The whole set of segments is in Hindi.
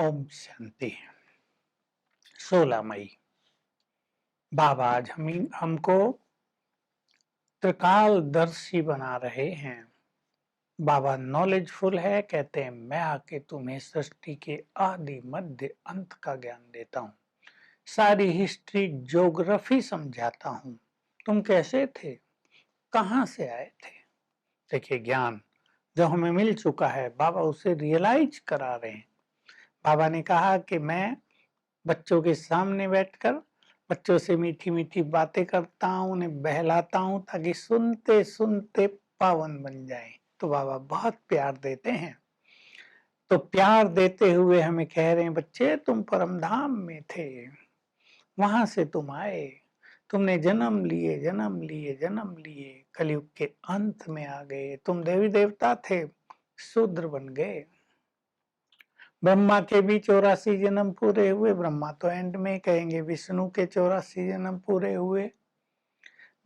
ओम शांति। 16 मई। बाबा आज हमको त्रिकालदर्शी बना रहे हैं। बाबा नॉलेजफुल है, कहते हैं मैं आके तुम्हें सृष्टि के आदि मध्य अंत का ज्ञान देता हूँ। सारी हिस्ट्री ज्योग्राफी समझाता हूँ। तुम कैसे थे, कहाँ से आए थे। देखिए, ज्ञान जो हमें मिल चुका है, बाबा उसे रियलाइज करा रहे हैं। बाबा ने कहा कि मैं बच्चों के सामने बैठकर बच्चों से मीठी मीठी बातें करता हूँ, उन्हें बहलाता हूँ ताकि सुनते सुनते पावन बन जाएं। तो बाबा बहुत प्यार देते हैं। तो प्यार देते हुए हमें कह रहे हैं, बच्चे तुम परम धाम में थे, वहां से तुम आए, तुमने जन्म लिए जन्म लिए जन्म लिए, कलयुग के अंत में आ गए। तुम देवी देवता थे, शूद्र बन गए। ब्रह्मा के भी 84 जन्म पूरे हुए। ब्रह्मा तो एंड में कहेंगे विष्णु के 84 जन्म पूरे हुए।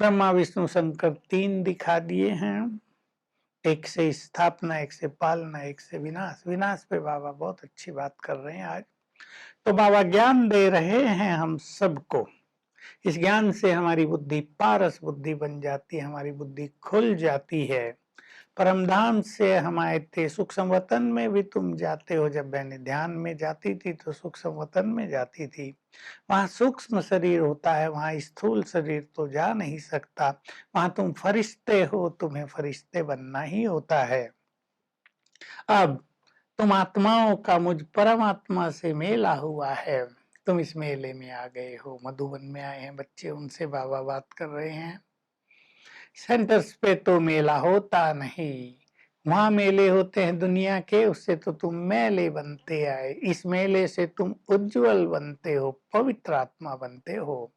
ब्रह्मा विष्णु शंकर 3 दिखा दिए हैं, एक से स्थापना, एक से पालना, एक से विनाश। विनाश पे बाबा बहुत अच्छी बात कर रहे हैं आज। तो बाबा ज्ञान दे रहे हैं हम सबको। इस ज्ञान से हमारी बुद्धि पारस बुद्धि बन जाती है, हमारी बुद्धि खुल जाती है। परमधाम से हम आए थे, सूक्ष्म वतन में भी तुम जाते हो। जब मैंने ध्यान में जाती थी तो सूक्ष्म वतन में जाती थी। वहां सूक्ष्म शरीर होता है, वहां स्थूल शरीर तो जा नहीं सकता। वहां तुम फरिश्ते हो, तुम्हें फरिश्ते बनना ही होता है। अब तुम आत्माओं का मुझ परमात्मा से मेला हुआ है, तुम इस मेले में आ गए हो। मधुबन में आए हैं बच्चे, उनसे बाबा बात कर रहे हैं। सेंटर्स पे तो मेला होता नहीं, वहां मेले होते हैं दुनिया के, उससे तो तुम मेले बनते आए। इस मेले से तुम उज्जवल बनते हो, पवित्र आत्मा बनते हो।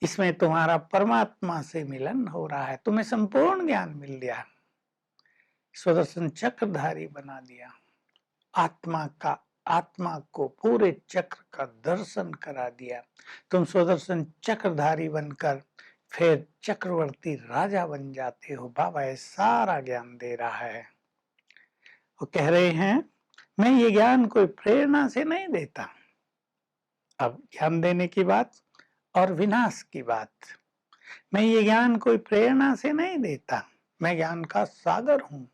इसमें तुम्हारा परमात्मा से मिलन हो रहा है, तुम्हें संपूर्ण ज्ञान मिल गया, सुदर्शन चक्रधारी बना दिया। आत्मा को पूरे चक्र का दर्शन करा दिया। तुम सुदर्शन चक्रधारी बनकर फिर चक्रवर्ती राजा बन जाते हो। बाबा ये सारा ज्ञान दे रहा है। वो कह रहे हैं, मैं ये ज्ञान कोई प्रेरणा से नहीं देता। अब ज्ञान देने की बात और विनाश की बात। मैं ये ज्ञान कोई प्रेरणा से नहीं देता, मैं ज्ञान का सागर हूँ।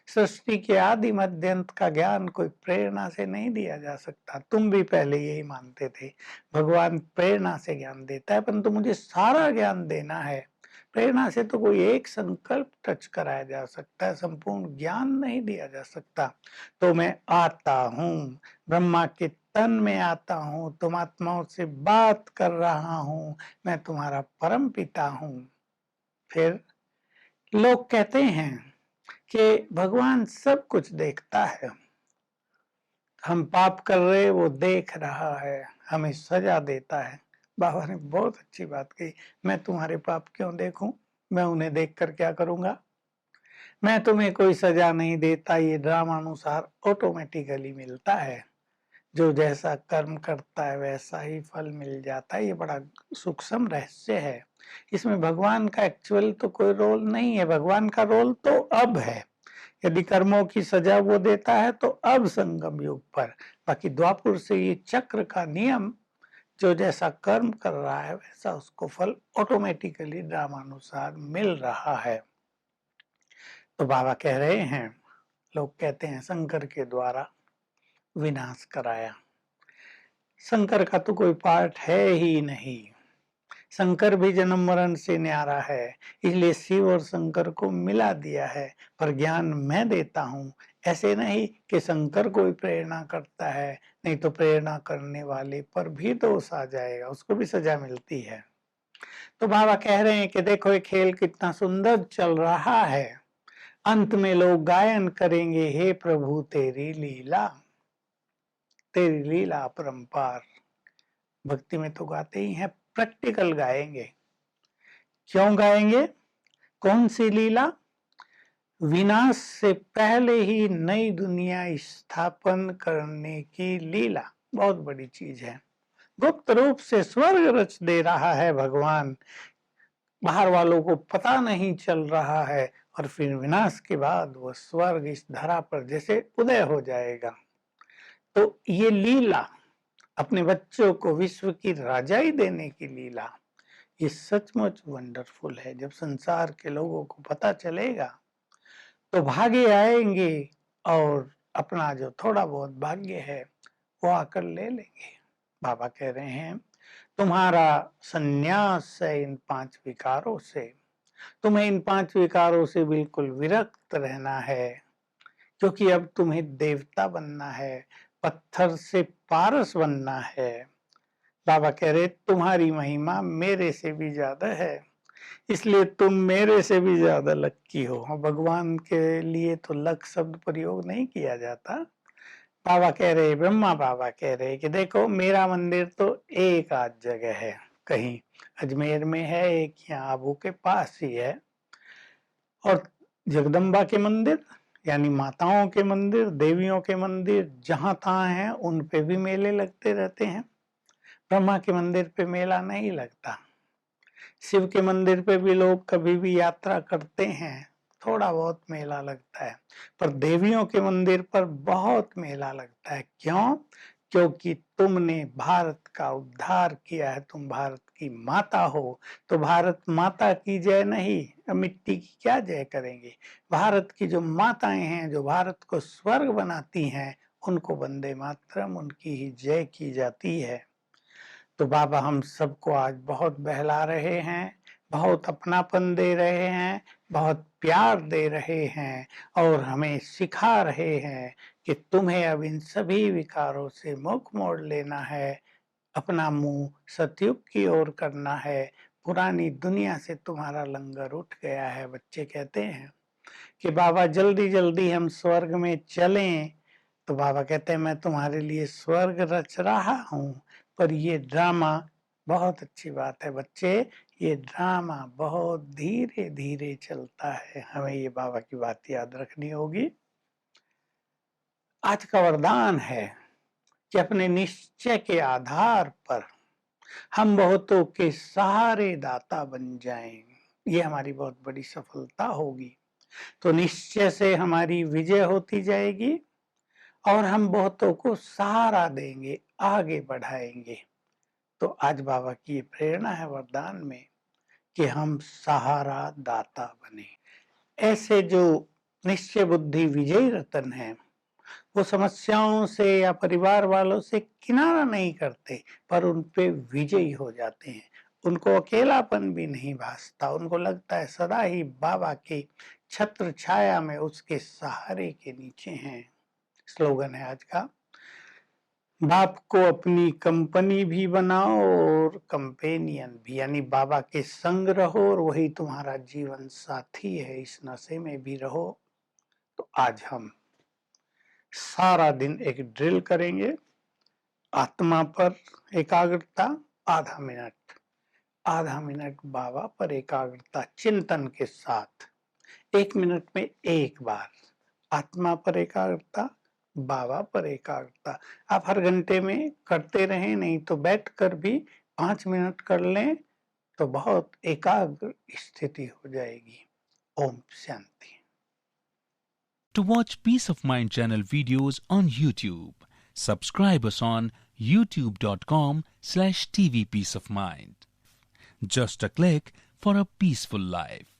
सृष्टि के आदि मध्य अंत का ज्ञान कोई प्रेरणा से नहीं दिया जा सकता। तुम भी पहले यही मानते थे, भगवान प्रेरणा से ज्ञान देता है, परंतु मुझे सारा ज्ञान देना है। प्रेरणा से तो कोई एक संकल्प टच कराया जा सकता है, संपूर्ण ज्ञान नहीं दिया जा सकता। तो मैं आता हूँ, ब्रह्मा के तन में आता हूँ, तुम आत्माओं से बात कर रहा हूँ, मैं तुम्हारा परम पिता हूँ। फिर लोग कहते हैं कि भगवान सब कुछ देखता है, हम पाप कर रहे वो देख रहा है, हमें सजा देता है। बाबा ने बहुत अच्छी बात कही, मैं तुम्हारे पाप क्यों देखूं, मैं उन्हें देखकर क्या करूंगा। मैं तुम्हें कोई सजा नहीं देता, ये ड्रामानुसार ऑटोमेटिकली मिलता है। जो जैसा कर्म करता है वैसा ही फल मिल जाता है। ये बड़ा सूक्ष्म रहस्य है। इसमें भगवान का एक्चुअल तो कोई रोल नहीं है, भगवान का रोल तो अब है। यदि कर्मों की सजा वो देता है तो अब संगम युग पर, बाकी द्वापुर से ये चक्र का नियम, जो जैसा कर्म कर रहा है वैसा उसको फल ऑटोमेटिकली ड्रामानुसार मिल रहा है। तो बाबा कह रहे हैं, लोग कहते हैं शंकर के द्वारा विनाश कराया। शंकर का तो कोई पार्ट है ही नहीं। शंकर भी जन्म मरण से न्यारा है, इसलिए शिव और शंकर को मिला दिया है। पर ज्ञान मैं देता हूँ, ऐसे नहीं कि शंकर कोई प्रेरणा करता है, नहीं तो प्रेरणा करने वाले पर भी दोष आ जाएगा, उसको भी सजा मिलती है। तो बाबा कह रहे हैं कि देखो ये खेल कितना सुंदर चल रहा है, अंत में लोग गायन करेंगे, हे प्रभु तेरी लीला, तेरी लीला अपरंपार। भक्ति में तो गाते ही हैं, प्रैक्टिकल गाएंगे। क्यों गाएंगे, कौन सी लीला। विनाश से पहले ही नई दुनिया स्थापन करने की लीला, बहुत बड़ी चीज है। गुप्त रूप से स्वर्ग रच दे रहा है भगवान, बाहर वालों को पता नहीं चल रहा है, और फिर विनाश के बाद वो स्वर्ग इस धरा पर जैसे उदय हो जाएगा। तो ये लीला, अपने बच्चों को विश्व की राजाई देने की लीला, ये सचमुच वंडरफुल है। जब संसार के लोगों को पता चलेगा तो भागे आएंगे और अपना जो थोड़ा बहुत भाग्य है वो आकर ले लेंगे। बाबा कह रहे हैं तुम्हारा संन्यास है इन 5 विकारों से, तुम्हें इन 5 विकारों से बिल्कुल विरक्त रहना है, क्योंकि अब तुम्हें देवता बनना है, पत्थर से पारस बनना है। बाबा कह रहे तुम्हारी महिमा मेरे से भी ज्यादा है, इसलिए तुम मेरे से भी ज्यादा लक्की हो। भगवान के लिए तो लक शब्द प्रयोग नहीं किया जाता। बाबा कह रहे, ब्रह्मा बाबा कह रहे कि देखो मेरा मंदिर तो एक आध जगह है, कहीं अजमेर में है, एक यहाँ आबू के पास ही है, और जगदम्बा के मंदिर यानी माताओं के मंदिर, देवियों के मंदिर जहां तहां हैं उन पे भी मेले लगते रहते हैं। ब्रह्मा के मंदिर पे मेला नहीं लगता। शिव के मंदिर पे भी लोग कभी भी यात्रा करते हैं, थोड़ा बहुत मेला लगता है, पर देवियों के मंदिर पर बहुत मेला लगता है। क्यों? क्योंकि तुमने भारत का उद्धार किया है, तुम भारत की माता हो, तो भारत माता की जय नहीं, मिट्टी की क्या जय करेंगे। भारत की जो माताएं हैं, जो भारत को स्वर्ग बनाती हैं, उनको वंदे मातरम, उनकी ही जय की जाती है। तो बाबा हम सबको आज बहुत बहला रहे हैं, बहुत अपनापन दे रहे हैं, बहुत प्यार दे रहे हैं, और हमें सिखा रहे हैं कि तुम्हें अब इन सभी विकारों से मुख मोड़ लेना है, अपना मुंह सतयुग की ओर करना है। पुरानी दुनिया से तुम्हारा लंगर उठ गया है। बच्चे कहते हैं कि बाबा जल्दी जल्दी हम स्वर्ग में चलें, तो बाबा कहते हैं मैं तुम्हारे लिए स्वर्ग रच रहा हूँ, पर ये ड्रामा, बहुत अच्छी बात है बच्चे, ये ड्रामा बहुत धीरे धीरे चलता है। हमें ये बाबा की बात याद रखनी होगी। आज का वरदान है कि अपने निश्चय के आधार पर हम बहुतों के सहारे दाता बन जाएं, ये हमारी बहुत बड़ी सफलता होगी। तो निश्चय से हमारी विजय होती जाएगी और हम बहुतों को सहारा देंगे, आगे बढ़ाएंगे। तो आज बाबा की ये प्रेरणा है वरदान में कि हम सहारा दाता बने। ऐसे जो निश्चय बुद्धि विजयी रतन है, वो समस्याओं से या परिवार वालों से किनारा नहीं करते, पर उन पे विजयी हो जाते हैं। उनको अकेलापन भी नहीं भासता, उनको लगता है सदा ही बाबा की छत्र छाया में, उसके सहारे के नीचे हैं। स्लोगन है आज का, बाप को अपनी कंपनी भी बनाओ और कंपेनियन भी, यानी बाबा के संग रहो और वही तुम्हारा जीवन साथी है, इस नशे में भी रहो। तो आज हम सारा दिन एक ड्रिल करेंगे, आत्मा पर एकाग्रता, आधा मिनट, आधा मिनट बाबा पर एकाग्रता चिंतन के साथ, 1 मिनट में एक बार आत्मा पर एकाग्रता, बाबा पर एकाग्रता। आप हर घंटे में करते रहें, नहीं तो बैठकर भी 5 मिनट कर लें तो बहुत एकाग्र स्थिति हो जाएगी। Om Shanti. To watch Peace of Mind channel videos on YouTube, subscribe us on youtube.com/tvpeaceofmind. Just a click for a peaceful life.